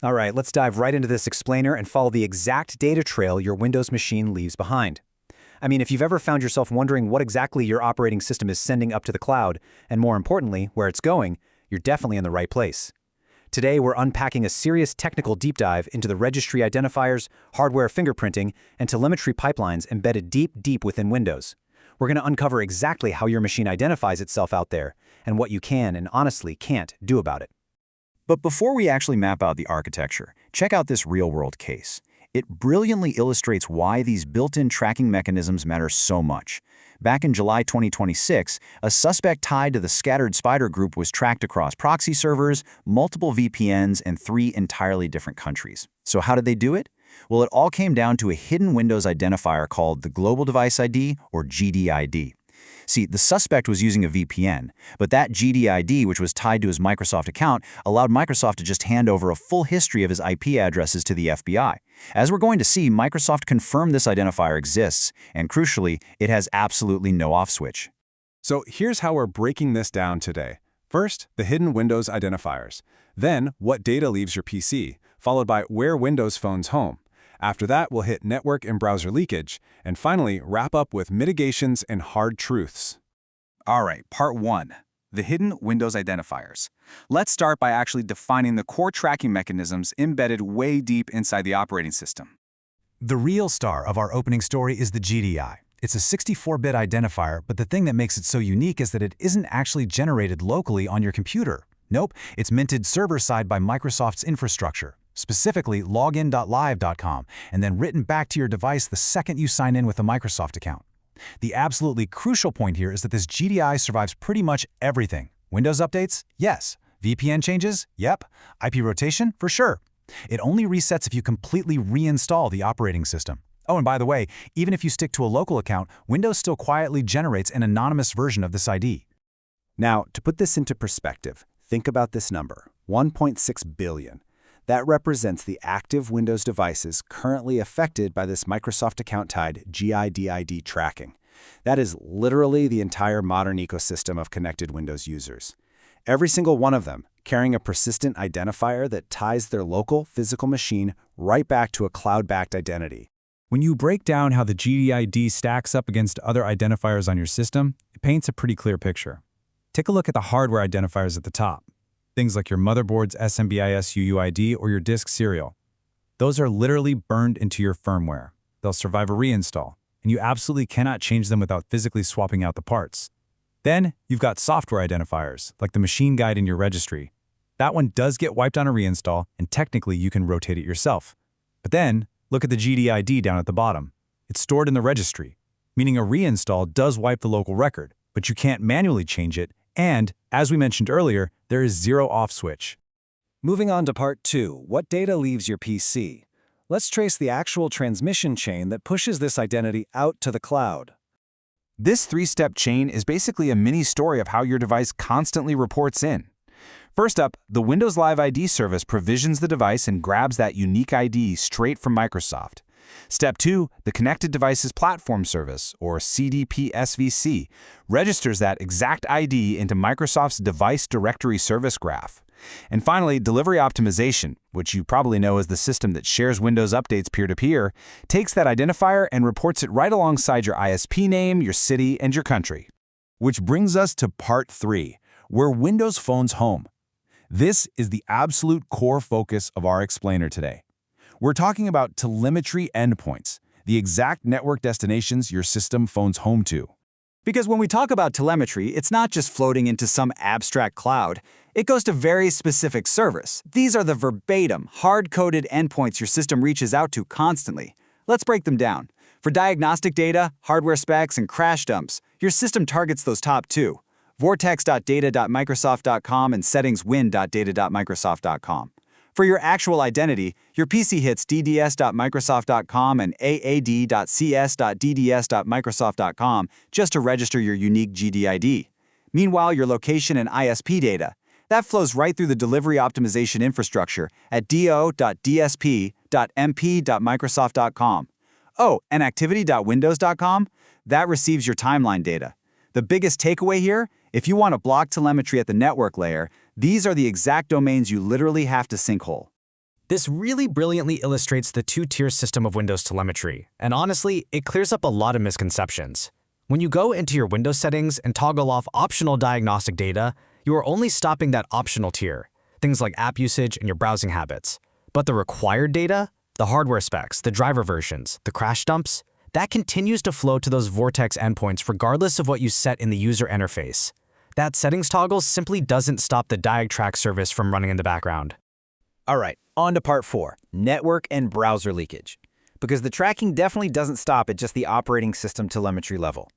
All right, let's dive right into this explainer and follow the exact data trail your Windows machine leaves behind. I mean, if you've ever found yourself wondering what exactly your operating system is sending up to the cloud, and more importantly, where it's going, you're definitely in the right place. Today, we're unpacking a serious technical deep dive into the registry identifiers, hardware fingerprinting, and telemetry pipelines embedded deep within Windows. We're going to uncover exactly how your machine identifies itself out there, and what you can and honestly can't do about it. But before we actually map out the architecture, check out this real-world case. It brilliantly illustrates why these built-in tracking mechanisms matter so much. Back in July 2026, a suspect tied to the Scattered Spider group was tracked across proxy servers, multiple VPNs, and 3 entirely different countries. So how did they do it? Well, it all came down to a hidden Windows identifier called the Global Device ID, or GDID. See, the suspect was using a VPN, but that GDID, which was tied to his Microsoft account, allowed Microsoft to just hand over a full history of his IP addresses to the FBI. As we're going to see, Microsoft confirmed this identifier exists, and crucially, it has absolutely no off switch. So here's how we're breaking this down today. First, the hidden Windows identifiers. Then, what data leaves your PC, followed by where Windows phone's home. After that, we'll hit network and browser leakage, and finally, wrap up with mitigations and hard truths. All right, part 1. The hidden Windows identifiers. Let's start by actually defining the core tracking mechanisms embedded way deep inside the operating system. The real star of our opening story is the GDI. It's a 64-bit identifier, but the thing that makes it so unique is that it isn't actually generated locally on your computer. Nope, it's minted server-side by Microsoft's infrastructure, specifically login.live.com, and then written back to your device the second you sign in with a Microsoft account. The absolutely crucial point here is that this GDI survives pretty much everything. Windows updates? Yes. VPN changes? Yep. IP rotation? For sure. It only resets if you completely reinstall the operating system. Oh, and by the way, even if you stick to a local account, Windows still quietly generates an anonymous version of this ID. Now, to put this into perspective, think about this number, 1.6 billion. That represents the active Windows devices currently affected by this Microsoft account-tied GIDID tracking. That is literally the entire modern ecosystem of connected Windows users. Every single one of them carrying a persistent identifier that ties their local physical machine right back to a cloud-backed identity. When you break down how the GDID stacks up against other identifiers on your system, it paints a pretty clear picture. Take a look at the hardware identifiers at the top. Things like your motherboard's SMBIS UUID or your disk serial. Those are literally burned into your firmware. They'll survive a reinstall, and you absolutely cannot change them without physically swapping out the parts. Then, you've got software identifiers, like the machine guide in your registry. That one does get wiped on a reinstall, and technically you can rotate it yourself. But then, look at the GDID down at the bottom. It's stored in the registry, meaning a reinstall does wipe the local record, but you can't manually change it, and, as we mentioned earlier, there is zero off switch. Moving on to part 2, what data leaves your PC? Let's trace the actual transmission chain that pushes this identity out to the cloud. This 3-step chain is basically a mini story of how your device constantly reports in. First up, the Windows Live ID service provisions the device and grabs that unique ID straight from Microsoft. Step 2, the Connected Devices Platform Service, or CDP-SVC, registers that exact ID into Microsoft's Device Directory Service Graph. And finally, Delivery Optimization, which you probably know as the system that shares Windows updates peer-to-peer, takes that identifier and reports it right alongside your ISP name, your city, and your country. Which brings us to part 3, where Windows phone's home. This is the absolute core focus of our explainer today. We're talking about telemetry endpoints, the exact network destinations your system phones home to. Because when we talk about telemetry, it's not just floating into some abstract cloud. It goes to very specific servers. These are the verbatim, hard-coded endpoints your system reaches out to constantly. Let's break them down. For diagnostic data, hardware specs, and crash dumps, your system targets those top 2, vortex.data.microsoft.com and settingswin.data.microsoft.com. For your actual identity, your PC hits dds.microsoft.com and aad.cs.dds.microsoft.com just to register your unique GDID. Meanwhile, your location and ISP data, that flows right through the delivery optimization infrastructure at do.dsp.mp.microsoft.com. Oh, and activity.windows.com, that receives your timeline data. The biggest takeaway here, if you want to block telemetry at the network layer, these are the exact domains you literally have to sinkhole. This really brilliantly illustrates the two-tier system of Windows telemetry, and honestly, it clears up a lot of misconceptions. When you go into your Windows settings and toggle off optional diagnostic data, you are only stopping that optional tier, things like app usage and your browsing habits. But the required data, the hardware specs, the driver versions, the crash dumps, that continues to flow to those Vortex endpoints regardless of what you set in the user interface. That settings toggle simply doesn't stop the diagtrack service from running in the background. All right, on to part 4, network and browser leakage. Because the tracking definitely doesn't stop at just the operating system telemetry level.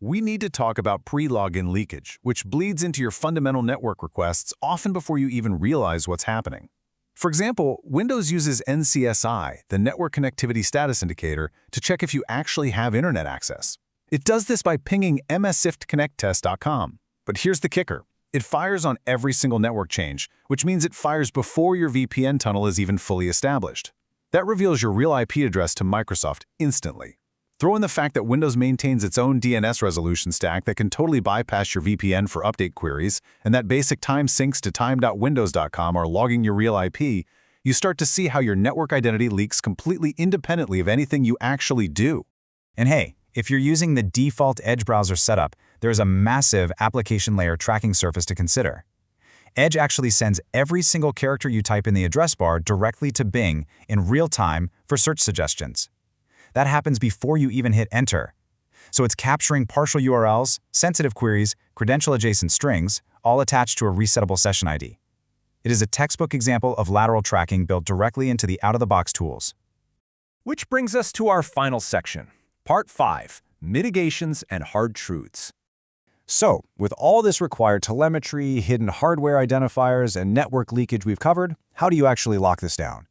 We need to talk about pre-login leakage, which bleeds into your fundamental network requests often before you even realize what's happening. For example, Windows uses NCSI, the Network Connectivity Status Indicator, to check if you actually have internet access. It does this by pinging mssiftconnecttest.com. But here's the kicker. It fires on every single network change, which means it fires before your VPN tunnel is even fully established. That reveals your real IP address to Microsoft instantly. Throw in the fact that Windows maintains its own DNS resolution stack that can totally bypass your VPN for update queries, and that basic time syncs to time.windows.com are logging your real IP, you start to see how your network identity leaks completely independently of anything you actually do. And hey, if you're using the default Edge browser setup, there's a massive application layer tracking surface to consider. Edge actually sends every single character you type in the address bar directly to Bing in real time for search suggestions. That happens before you even hit enter. So it's capturing partial URLs, sensitive queries, credential-adjacent strings, all attached to a resettable session ID. It is a textbook example of lateral tracking built directly into the out-of-the-box tools. Which brings us to our final section, Part 5, Mitigations and Hard Truths. So, with all this required telemetry, hidden hardware identifiers, and network leakage we've covered, how do you actually lock this down?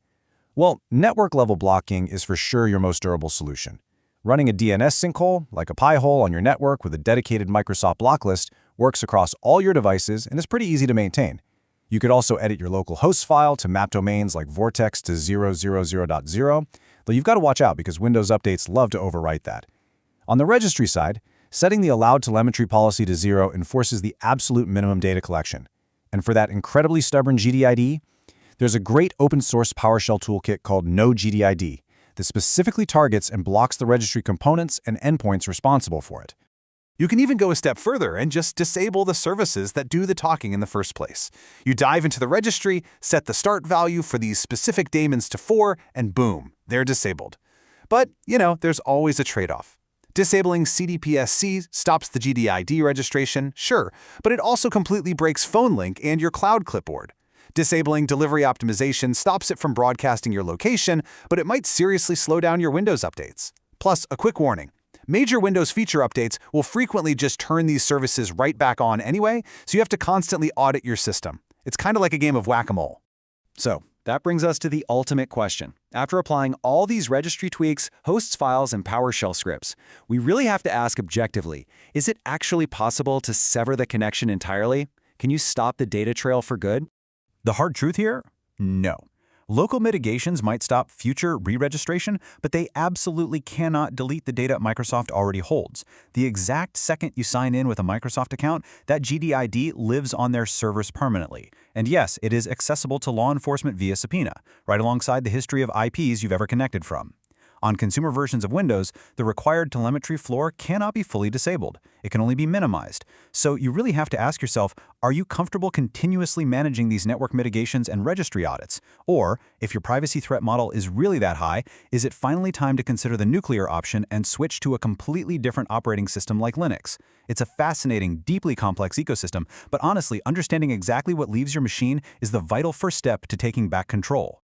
Well, network-level blocking is for sure your most durable solution. Running a DNS sinkhole, like a Pi-hole on your network with a dedicated Microsoft block list, works across all your devices and is pretty easy to maintain. You could also edit your local host file to map domains like vortex to 000.0, though you've got to watch out because Windows updates love to overwrite that. On the registry side, setting the allowed telemetry policy to 0 enforces the absolute minimum data collection. And for that incredibly stubborn GDID, there's a great open-source PowerShell toolkit called NoGDID that specifically targets and blocks the registry components and endpoints responsible for it. You can even go a step further and just disable the services that do the talking in the first place. You dive into the registry, set the start value for these specific daemons to 4, and boom, they're disabled. But, there's always a trade-off. Disabling CDPSC stops the GDID registration, sure, but it also completely breaks PhoneLink and your cloud clipboard. Disabling delivery optimization stops it from broadcasting your location, but it might seriously slow down your Windows updates. Plus, a quick warning. Major Windows feature updates will frequently just turn these services right back on anyway, so you have to constantly audit your system. It's kind of like a game of whack-a-mole. So, that brings us to the ultimate question. After applying all these registry tweaks, hosts files, and PowerShell scripts, we really have to ask objectively, is it actually possible to sever the connection entirely? Can you stop the data trail for good? The hard truth here? No. Local mitigations might stop future re-registration, but they absolutely cannot delete the data Microsoft already holds. The exact second you sign in with a Microsoft account, that GDID lives on their servers permanently. And yes, it is accessible to law enforcement via subpoena, right alongside the history of IPs you've ever connected from. On consumer versions of Windows, the required telemetry floor cannot be fully disabled. It can only be minimized. So you really have to ask yourself, are you comfortable continuously managing these network mitigations and registry audits? Or, if your privacy threat model is really that high, is it finally time to consider the nuclear option and switch to a completely different operating system like Linux? It's a fascinating, deeply complex ecosystem, but honestly, understanding exactly what leaves your machine is the vital first step to taking back control.